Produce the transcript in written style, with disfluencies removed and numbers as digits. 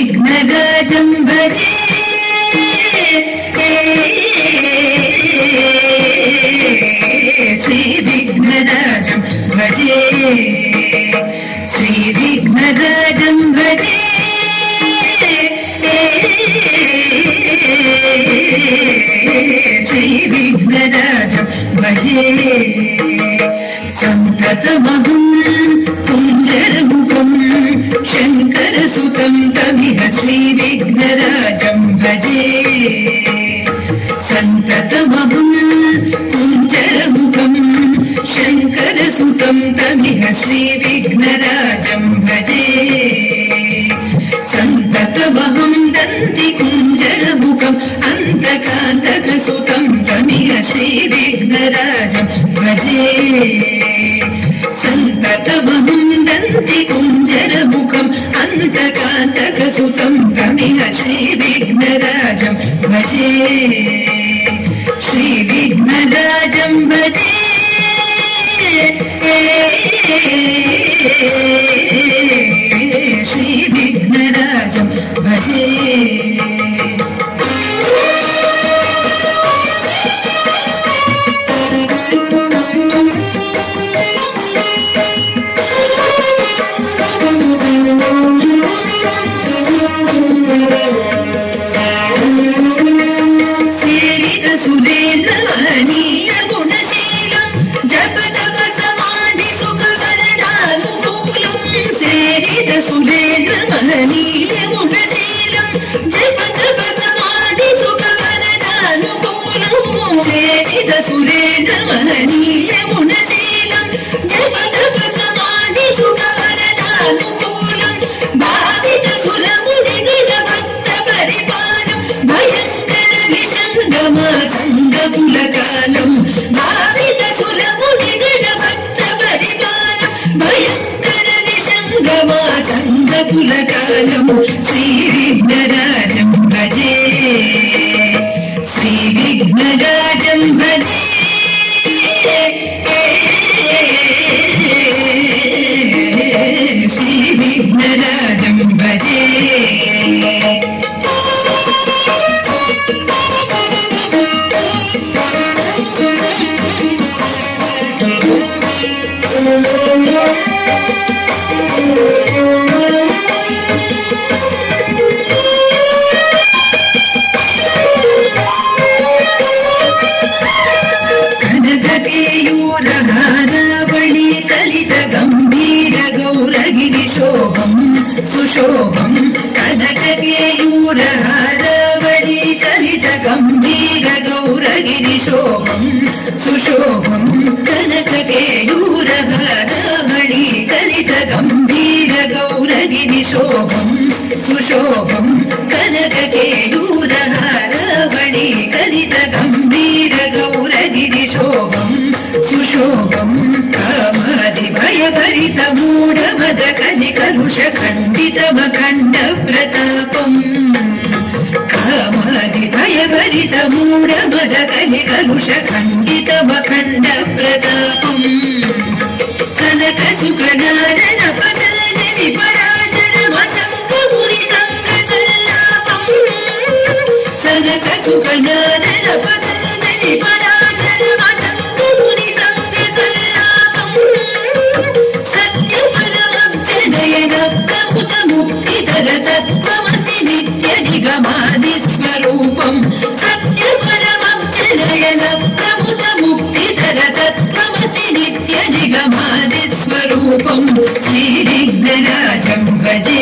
श्रीविघ्नराजं भजे श्रीविघ्नराजं भजे श्रीविघ्नराजं भजे श्रीविघ्नराजं भजे सन्ततमहं कुञ्जरमुखं शङ्करसुतं तमिह श्रीविघ्नराजं भजे सन्ततमहं कुञ्जरमुखं शङ्करसुतं तमिह श्रीविघ्नराजं भजे सन्ततमहं दन्तिकुञ्जरमुखम् अन्तकान्तकसुतं तमिह श्रीविघ्नराजं भजे सन्ततमहं दन्तिकुञ्जरमुखम् अन्तकान्तकसुतं तमिह श्रीविघ्नराजं भजे श्रीविघ्नराजं भजे श्रीविघ्नराजं भजे सुरेन्द्रमहनीय गुणशीलं जप तप समाधि सुखवरदानुकूलं सेरित सुरेन्द्रमहनीय गुणशीलं जप तप समाधि सुखवरदानुकूलं सेरित सुरेन्द्रमहनीय गुणशीलं जप तप समाधि सुखवरदानुकूलं भावित सुरमुनिगण भक्त परिपालं भयङ्कर विषङ्गमखण्डकुलकालं भावित सुरमुनिगण भक्त परिपालं भयङ्कर विषङ्गमखण्डकुलकालं श्रीविघ्नराजं भजे श्रीविघ्नराजं भजे श्रीविघ्नराजं भजे कनककेयूरहारावळि कलित गम्भीर गौरगिरिशोभं सुशोभं कनककेयूरहारावळि कलित गम्भीर गौरगिरिशोभं सुशोभं कनककेयूरहारावळि कलित गम्भीर गौरगिरिशोभं सुशोभं कनककेयूरहारावळि कलित गम्भीर गौरगिरिशोभं सुशोभं कामादिभयभरित मूढमद कलिकलुष खण्डितमखण्ड प्रतापं कामादिभयभरित मूढमद कलिकलुष खण्डितमखण्ड प्रतापं सनक सुखनादन पतञ्जलि पराशर मतङ्ग मुनि संग सल्लापं सनक सुखनादन पतञ्जलि पराशर मतङ्ग मुनि संग सल्लापं सत्यपरमब्जनयन प्रमुत मुक्तिधर तत्त्वमसि नित्य निगमादिस्वरूपं सत्यपरमब्जनयन प्रमुत मुक्तिधर तत्त्वमसि नित्य निगमादिस्वरूपं श्रीविघ्नराजं भजे